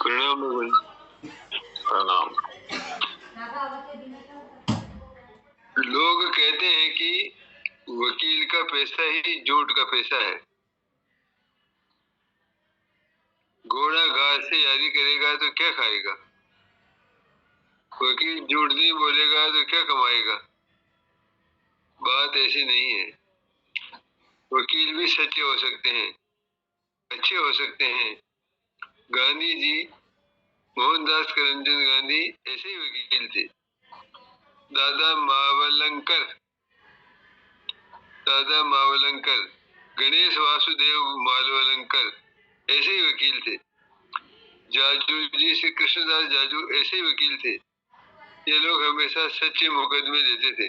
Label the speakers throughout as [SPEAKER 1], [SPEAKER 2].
[SPEAKER 1] प्रणाम प्रणाम। लोग कहते हैं कि वकील का पैसा ही झूठ का पैसा है। घोड़ा घास से यारी करेगा तो क्या खाएगा? वकील झूठ नहीं बोलेगा तो क्या कमाएगा? बात ऐसी नहीं है। वकील भी सच्चे हो सकते हैं, अच्छे हो सकते हैं। गांधी जी, मोहनदास करमचंद गांधी ऐसे ही वकील थे। दादा मावलंकर, गणेश वासुदेव मालवलंकर ऐसे ही वकील थे। जाजू जी से कृष्णदास जाजू ऐसे ही वकील थे। ये लोग हमेशा सच्चे मुकदमे देते थे।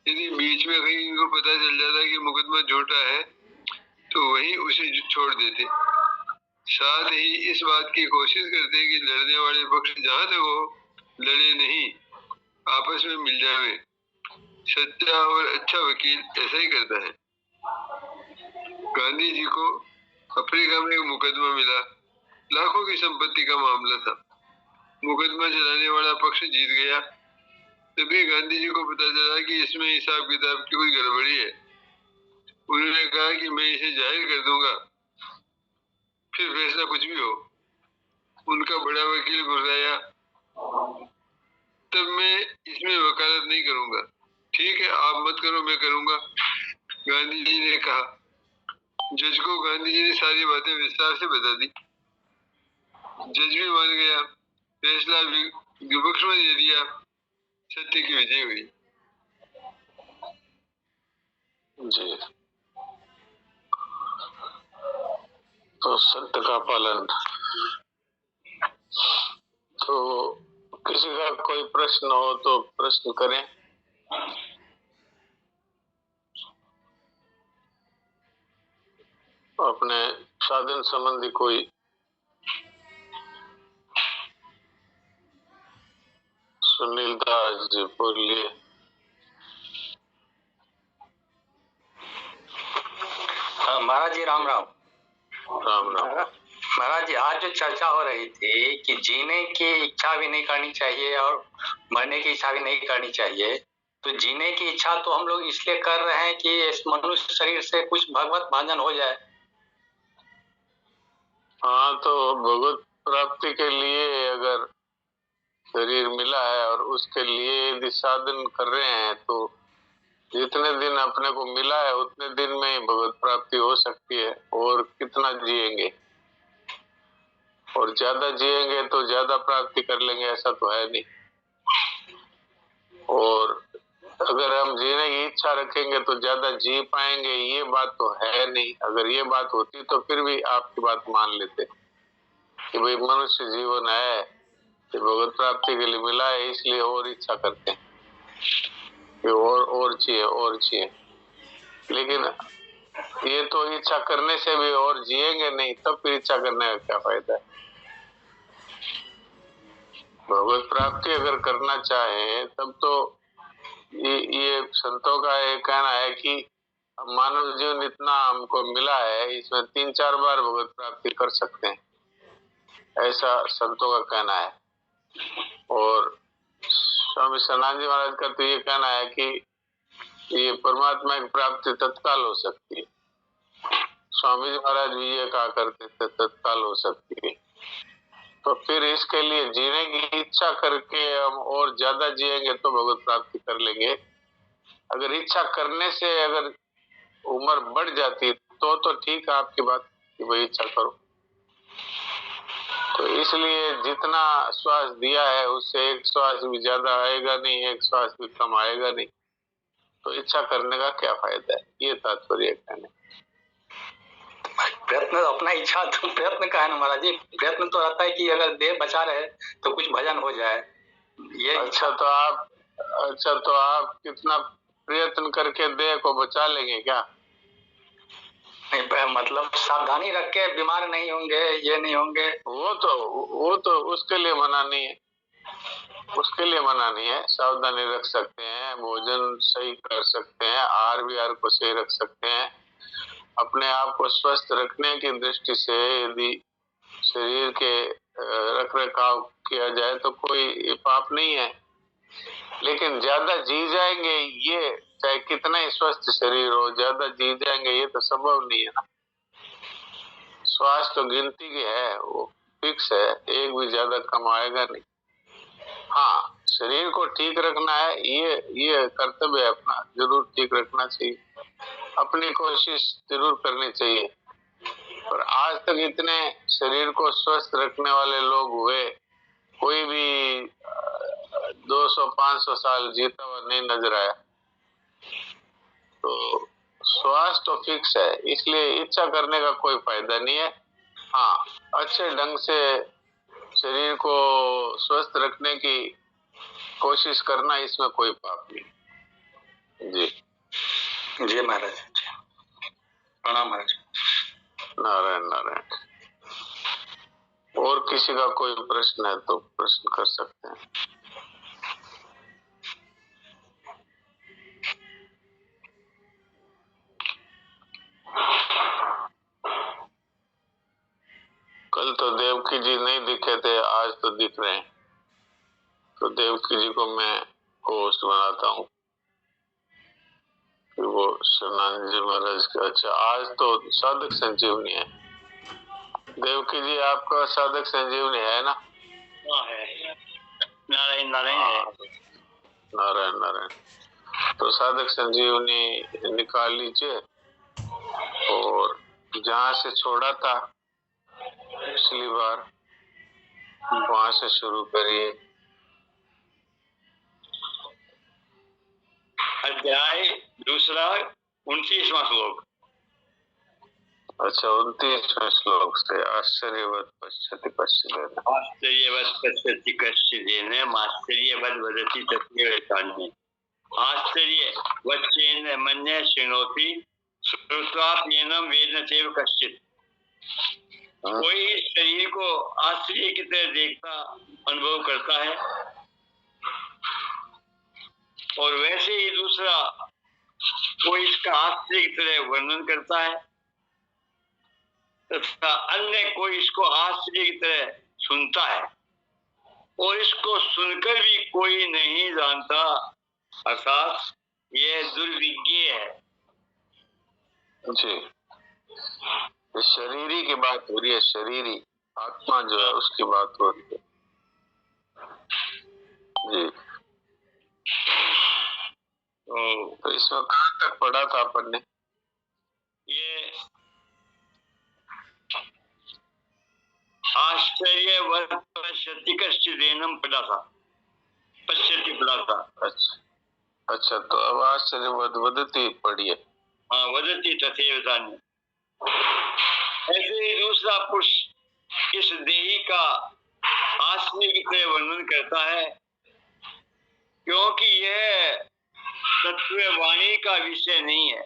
[SPEAKER 1] यदि बीच में कहीं इनको पता चल जाता कि मुकदमा झूठा है तो वहीं उसे छोड़ देते। साथ ही इस बात की कोशिश करते कि लड़ने वाले पक्ष जहां तक हो लड़े नहीं, आपस में मिल जावे। सच्चा और अच्छा वकील ऐसा ही करता है। गांधी जी को अफ्रीका में एक मुकदमा मिला, लाखों की संपत्ति का मामला था। मुकदमा चलाने वाला पक्ष जीत गया। तभी गांधी जी को पता चला कि इसमें हिसाब किताब की कोई गड़बड़ी है। उन्होंने कहा कि मैं इसे जाहिर कर दूंगा, फिर फैसला कुछ भी हो। उनका बड़ा वकील गुर्राया, तब मैं इसमें वकालत नहीं करूंगा। ठीक है, आप मत करो, मैं करूंगा, गांधी जी ने कहा। जज को गांधी जी ने सारी बातें विस्तार से बता दी। जज भी मान गया, फैसला विपक्ष में दे दिया। सत्य की विजय हुई। जी, तो सत्य का पालन। तो किसी का कोई प्रश्न हो तो प्रश्न करें। अपने साधन संबंधी कोई सुनील दास जी बोलिए।
[SPEAKER 2] महाराज जी राम राम।
[SPEAKER 1] राम राम।
[SPEAKER 2] महाराज जी, आज जो चर्चा हो रही थी कि जीने की इच्छा भी नहीं करनी चाहिए और मरने की इच्छा भी नहीं करनी चाहिए, तो जीने की इच्छा तो हम लोग इसलिए कर रहे हैं कि इस मनुष्य शरीर से कुछ भगवत भांजन हो जाए।
[SPEAKER 1] हाँ, तो भगवत प्राप्ति के लिए अगर शरीर मिला है और उसके लिए यदि साधन कर रहे हैं तो जितने दिन अपने को मिला है उतने दिन में ही भगवत प्राप्ति हो सकती है। और कितना जिएंगे, और ज्यादा जिएंगे तो ज्यादा प्राप्ति कर लेंगे, ऐसा तो है नहीं। और अगर हम जीने की इच्छा रखेंगे तो ज्यादा जी पाएंगे, ये बात तो है नहीं। अगर ये बात होती तो फिर भी आपकी बात मान लेते कि भाई मनुष्य जीवन है, कि भगवत प्राप्ति के लिए मिला है, इसलिए और इच्छा करते हैं कि और चाहिए। लेकिन ये तो इच्छा करने से भी और जिएंगे नहीं, तब फिर इच्छा करने का क्या फायदा है? भगवत प्राप्ति अगर करना चाहे तब तो ये संतों का ये कहना है कि मानव जीवन इतना हमको मिला है, इसमें 3-4 बार भगवत प्राप्ति कर सकते हैं, ऐसा संतों का कहना है। और स्वामी सनातन जी महाराज का तो ये कहना है कि ये परमात्मा की प्राप्ति तत्काल हो सकती है। स्वामी जी महाराज भी ये कहा करते थे तत्काल हो सकती है। तो फिर इसके लिए जीने की इच्छा करके हम और ज्यादा जिएंगे तो भगवत प्राप्ति कर लेंगे। अगर इच्छा करने से अगर उम्र बढ़ जाती तो ठीक है आपकी बात कि भाई इच्छा करो। तो इसलिए जितना श्वास दिया है उससे एक श्वास भी ज्यादा आएगा नहीं, एक श्वास भी कम आएगा नहीं, तो इच्छा करने का क्या फायदा है, ये तात्पर्य कहने।
[SPEAKER 2] प्रयत्न अपना इच्छा तो प्रयत्न का है ना महाराज जी। प्रयत्न तो रहता है कि अगर देह बचा रहे तो कुछ भजन हो जाए, ये
[SPEAKER 1] अच्छा तो आप कितना प्रयत्न करके देह को बचा लेंगे क्या?
[SPEAKER 2] मतलब सावधानी रख के बीमार नहीं होंगे, ये नहीं होंगे।
[SPEAKER 1] वो तो उसके लिए मना नहीं है, उसके लिए मना नहीं है। सावधानी रख सकते हैं, भोजन सही कर सकते हैं, आहार विहार को सही रख सकते हैं। अपने आप को स्वस्थ रखने की दृष्टि से यदि शरीर के रख रखाव किया जाए तो कोई पाप नहीं है। लेकिन ज्यादा जी जाएंगे, ये चाहे कितना ही स्वस्थ शरीर हो, ज्यादा जी जाएंगे ये तो संभव नहीं है ना। स्वास्थ्य तो गिनती की है, वो फिक्स है, एक भी ज्यादा कमाएगा नहीं। हाँ, शरीर को ठीक रखना है, ये कर्तव्य है अपना, जरूर ठीक रखना चाहिए, अपनी कोशिश जरूर करनी चाहिए। पर आज तक इतने शरीर को स्वस्थ रखने वाले लोग हुए, कोई भी 200-500 साल जीता हुआ नहीं नजर आया। तो स्वास्थ्य तो फिक्स है, इसलिए इच्छा करने का कोई फायदा नहीं है। हाँ, अच्छे ढंग से शरीर को स्वस्थ रखने की कोशिश करना, इसमें कोई पाप नहीं। जी
[SPEAKER 2] जी महाराज, प्रणाम महाराज।
[SPEAKER 1] नारायण नारायण। और किसी का कोई प्रश्न है तो प्रश्न कर सकते हैं। कल तो देवकी जी नहीं दिखे थे, आज तो दिख रहे हैं, तो देवकी जी को मैं होस्ट बनाता हूँ कि वो शरणानंद जी महाराज का। अच्छा, आज तो साधक संजीवनी है। देवकी जी, आपका साधक संजीवनी है ना?
[SPEAKER 2] हाँ है, नारायण नारायण है।
[SPEAKER 1] नारायण नारायण। तो साधक संजीवनी निकाल लीजिए और जहाँ से छोड़ा था पिछली बार वहां से शुरू करिए।
[SPEAKER 2] अध्याय दूसरा 29वां श्लोक।
[SPEAKER 1] अच्छा, 29वें श्लोक से आश्चर्यवत पश्यति कश्चिदेन।
[SPEAKER 2] आश्चर्यवत पश्यति कश्चिदेन माश्चर्यवत वदति तस्यैव स्थाने। आश्चर्य वच्चेन मन्ये शृणोति श्रुत्वाप्येनं वेद न चैव कश्चित्। कोई इस शरीर को आश्चर्य की तरह देखता अनुभव करता है, और वैसे ही दूसरा कोई इसका आश्चर्य की तरह वर्णन करता है, तथा अन्य कोई इसको आश्चर्य की तरह सुनता है, और इसको सुनकर भी कोई नहीं जानता, अर्थात यह दुर्विज्ञ है।
[SPEAKER 1] जी, शरीरी की बात हो रही है, शरीरी आत्मा जो है उसकी बात हो रही है। जी, तो इसमें कहाँ तक पढ़ा था अपन ने?
[SPEAKER 2] ये आश्चर्यवत पश्यति कश्चिदेनम पढ़ा था, पश्यति पढ़ा था।
[SPEAKER 1] अच्छा अच्छा, तो अब आश्चर्यवत वदति पढ़िए।
[SPEAKER 2] हाँ, वदति तथैव स्थाने। ऐसे ही दूसरा पुरुष इस देही का आश्चर्य की तरह वर्णन करता है, क्योंकि यह तत्व वाणी का विषय नहीं है।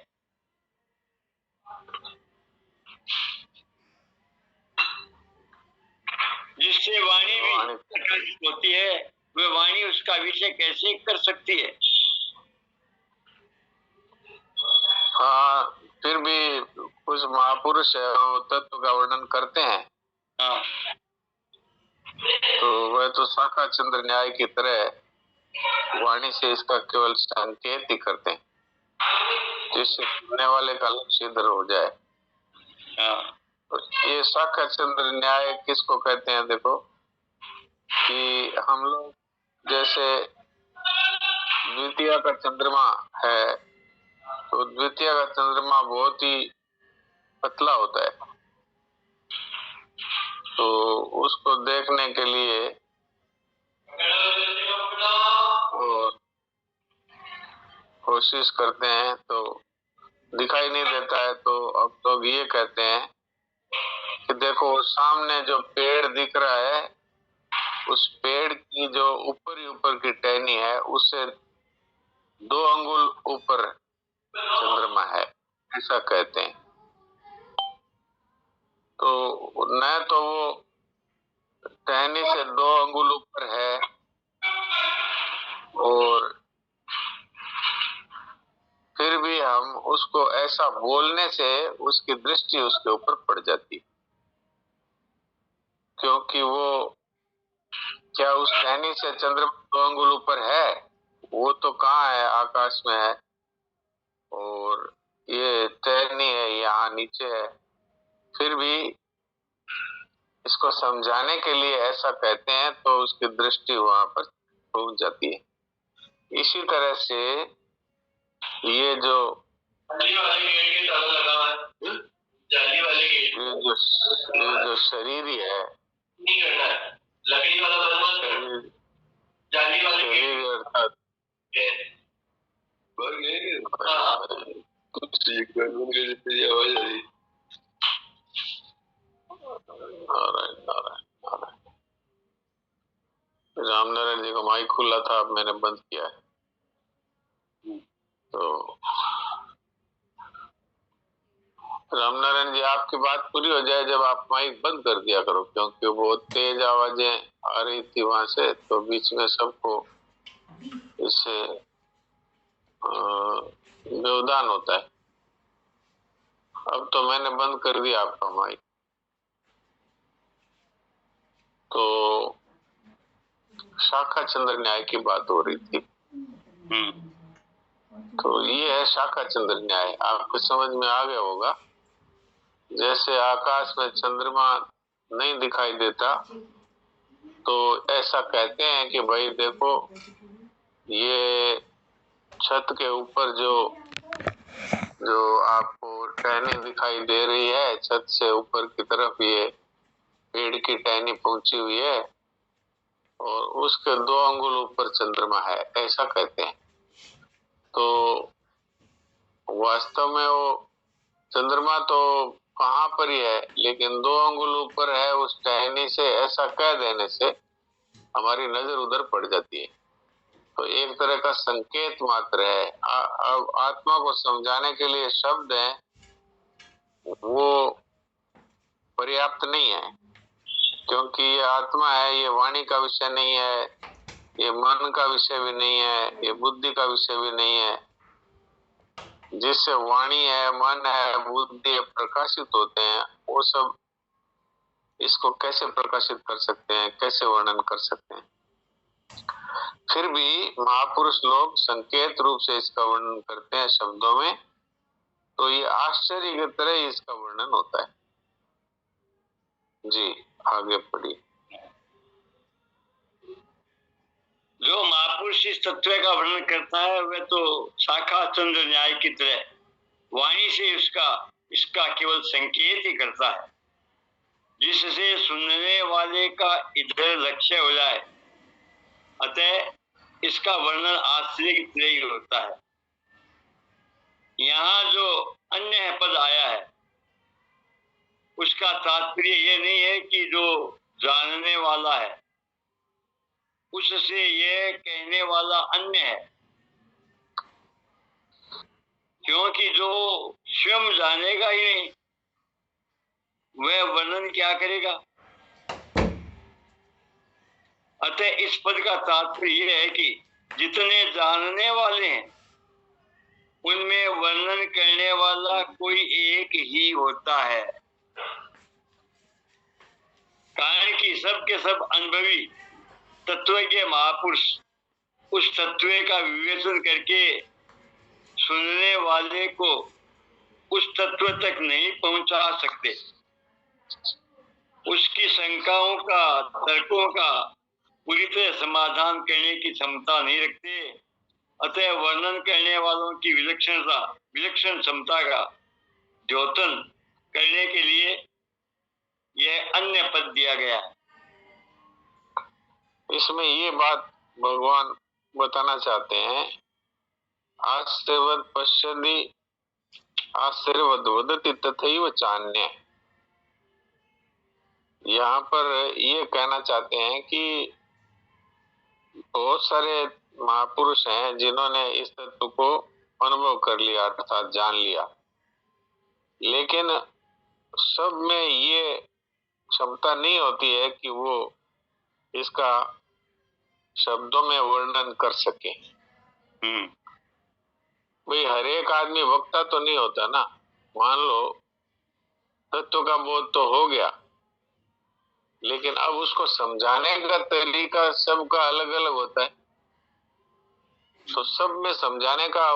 [SPEAKER 2] जिससे वाणी भी प्रकाशित होती है, वह वाणी उसका विषय कैसे कर सकती है?
[SPEAKER 1] हाँ, फिर भी कुछ महापुरुष है वो तत्व का वर्णन करते हैं।
[SPEAKER 2] हाँ,
[SPEAKER 1] तो वह तो शाखा चंद्र न्याय की तरह वाणी से इसका केवल संकेत ही करते हैं, जिससे सुनने वाले का लक्ष्य इधर हो जाए।
[SPEAKER 2] हाँ,
[SPEAKER 1] तो ये शाखा चंद्र न्याय किसको कहते हैं? देखो कि हम लोग जैसे द्वितीय का चंद्रमा है, तो द्वितीय का चंद्रमा बहुत ही पतला होता है, तो उसको देखने के लिए और कोशिश करते हैं तो दिखाई नहीं देता है। तो अब लोग ये कहते हैं कि देखो सामने जो पेड़ दिख रहा है, उस पेड़ की जो ऊपर ही ऊपर की टहनी है उससे 2 अंगुल ऊपर चंद्रमा है, ऐसा कहते हैं। तो न तो वो टहनी से 2 अंगुल ऊपर है, और फिर भी हम उसको ऐसा बोलने से उसकी दृष्टि उसके ऊपर पड़ जाती। क्योंकि वो क्या उस टहनी से चंद्रमा 2 अंगुल ऊपर है? वो तो कहाँ है, आकाश में है, और ये टहनी है यहाँ नीचे है। फिर भी इसको समझाने के लिए ऐसा कहते हैं तो उसकी दृष्टि वहां पर पहुंच जाती है। इसी तरह से ये जो जाली वाले गेट के ताला लगा हुआ है, जाली वाले गेट, ये जो शरीर ही है, नहीं करना है, लकड़ी वाला बंद, जाली वाले शरीर अर्थात आवाज आ रही। रामनारायण जी का माइक खुला था, अब मैंने बंद किया है। तो रामनारायण जी, आपकी बात पूरी हो जाए जब आप माइक बंद कर दिया करो, क्योंकि बहुत तेज आवाजें आ रही थी वहां से, तो बीच में सबको इससे व्यवधान होता है। अब तो मैंने बंद कर दिया आपका माइक। तो शाखा चंद्र न्याय की बात हो रही थी। तो ये है शाखा चंद्र न्याय, आपको समझ में आ गया होगा। जैसे आकाश में चंद्रमा नहीं दिखाई देता, तो ऐसा कहते हैं कि भाई देखो, ये छत के ऊपर जो आपको टहनी दिखाई दे रही है, छत से ऊपर की तरफ ये पेड़ की टहनी पहुंची हुई है, और उसके 2 अंगुल ऊपर चंद्रमा है, ऐसा कहते हैं। तो वास्तव में वो चंद्रमा तो कहाँ पर ही है, लेकिन 2 अंगुल ऊपर है उस टहनी से, ऐसा कह देने से हमारी नजर उधर पड़ जाती है। तो एक तरह का संकेत मात्र है। अब आत्मा को समझाने के लिए शब्द है वो पर्याप्त नहीं है, क्योंकि ये आत्मा है, ये वाणी का विषय नहीं है, ये मन का विषय भी नहीं है, ये बुद्धि का विषय भी नहीं है। जिससे वाणी है, मन है, बुद्धि प्रकाशित होते हैं, वो सब इसको कैसे प्रकाशित कर सकते हैं, कैसे वर्णन कर सकते हैं? फिर भी महापुरुष लोग संकेत रूप से इसका वर्णन करते हैं शब्दों में, तो ये आश्चर्य की तरह इसका वर्णन होता है। जी आगे पढ़िए।
[SPEAKER 3] जो महापुरुष इस तत्व का वर्णन करता है वह तो शाखा चंद्र न्याय की तरह वाणी से इसका केवल संकेत ही करता है, जिससे सुनने वाले का इधर लक्ष्य हो जाए। अतः इसका वर्णन आश्चर्य की तरह ही होता है। यहाँ जो अन्य पद आया है उसका तात्पर्य ये नहीं है कि जो जानने वाला है उससे ये कहने वाला अन्य है, क्योंकि जो स्वयं जानेगा ही नहीं वह वर्णन क्या करेगा। अतः इस पद का तात्पर्य यह है कि जितने जानने वाले हैं उनमें वर्णन करने वाला कोई एक ही होता है, कारण कि सब के सब अनुभवी तत्व के महापुरुष उस तत्व का विवेचन करके सुनने वाले को उस तत्व तक नहीं पहुंचा सकते। उसकी शंकाओं का, तर्कों का पूरी तरह समाधान करने की क्षमता नहीं रखते। अतः वर्णन करने वालों की विलक्षण क्षमता का द्योतन करने के लिए यह अन्य पद दिया गया है।
[SPEAKER 1] इसमें ये बात भगवान बताना चाहते हैं, आश्चर्यवद पश्यति आश्चर्यवद वदति तथैव चान्य। यहाँ पर ये कहना चाहते हैं कि बहुत सारे महापुरुष हैं जिन्होंने इस तत्व को अनुभव कर लिया अर्थात जान लिया, लेकिन सब में ये क्षमता नहीं होती है कि वो इसका शब्दों में वर्णन कर सके। भाई हर एक आदमी वक्ता तो नहीं होता ना। मान लो तत्व का बोध तो हो गया, लेकिन अब उसको समझाने का तरीका सबका अलग अलग होता है, तो सब में समझाने का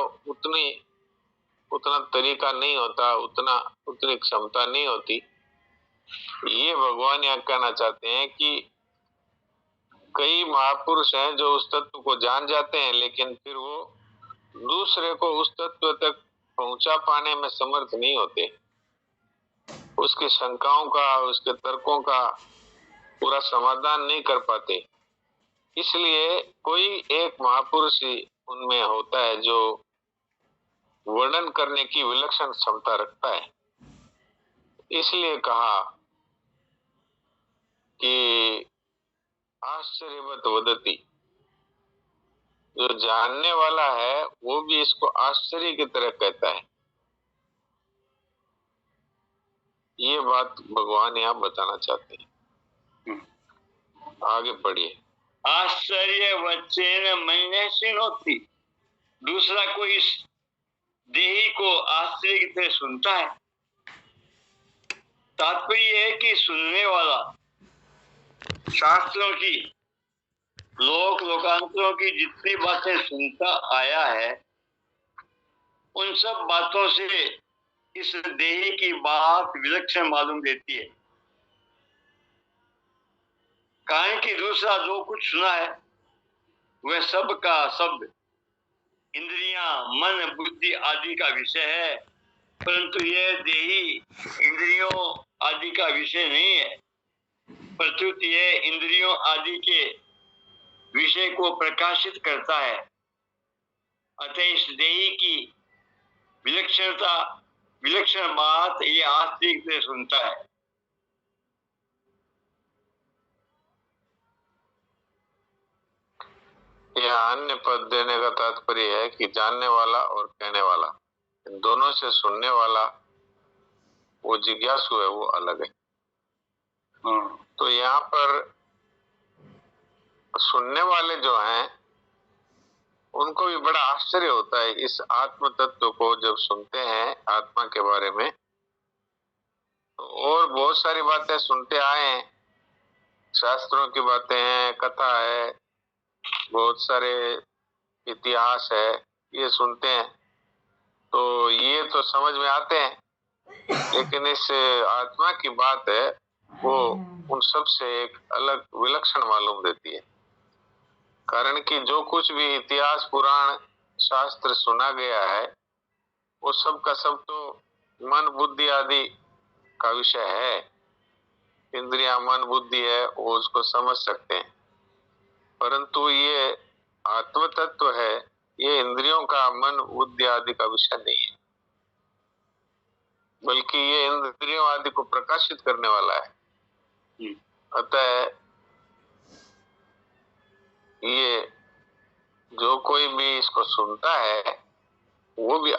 [SPEAKER 1] उतना तरीका नहीं होता, उतनी क्षमता नहीं होती। ये भगवान यहाँ कहना चाहते हैं कि कई महापुरुष हैं जो उस तत्व को जान जाते हैं, लेकिन फिर वो दूसरे को उस तत्व तक पहुंचा पाने में समर्थ नहीं होते। उसकी शंकाओं का, उसके तर्कों का पूरा समाधान नहीं कर पाते। इसलिए कोई एक महापुरुष ही उनमें होता है जो वर्णन करने की विलक्षण क्षमता रखता है। इसलिए कहा कि आश्चर्यवत वदति, जो जानने वाला है वो भी इसको आश्चर्य की तरह कहता है। ये बात भगवान यहाँ बताना चाहते हैं। आगे पढ़िए।
[SPEAKER 3] आश्चर्य वचन मन्य सिनोति, दूसरा कोई इस देही को आश्चर्य की तरह सुनता है। तात्पर्य है कि सुनने वाला शास्त्रों की, लोकांतरों की जितनी बातें सुनता आया है, उन सब बातों से इस देही की बात विलक्षण मालूम देती है। कारण कि दूसरा जो कुछ सुना है वह सब का सब इंद्रियां, मन, बुद्धि आदि का विषय है, परंतु यह देही इंद्रियों आदि का विषय नहीं है। प्रत्युत यह इंद्रियों आदि के विषय को प्रकाशित करता है। अतः इस देही की विलक्षण बात ये आस्तिक से सुनता है।
[SPEAKER 1] यहाँ अन्य पद देने का तात्पर्य है कि जानने वाला और कहने वाला, इन दोनों से सुनने वाला वो जिज्ञासु है, वो अलग है। तो यहाँ पर सुनने वाले जो हैं उनको भी बड़ा आश्चर्य होता है इस आत्म तत्व को जब सुनते हैं, आत्मा के बारे में। तो और बहुत सारी बातें सुनते आए हैं, शास्त्रों की बातें हैं, कथा है, बहुत सारे इतिहास है, ये सुनते हैं तो ये तो समझ में आते हैं, लेकिन इस आत्मा की बात है वो उन सब से एक अलग विलक्षण मालूम देती है। कारण कि जो कुछ भी इतिहास, पुराण, शास्त्र सुना गया है वो सब का सब तो मन, बुद्धि आदि का विषय है। इंद्रियां, मन, बुद्धि है, वो उसको समझ सकते हैं, परंतु ये आत्म तत्व है, ये इंद्रियों का, मन, बुद्धि आदि का विषय नहीं है, बल्कि ये इंद्रियों आदि को प्रकाशित करने वाला है। अतः ये जो कोई भी इसको सुनता है वो भी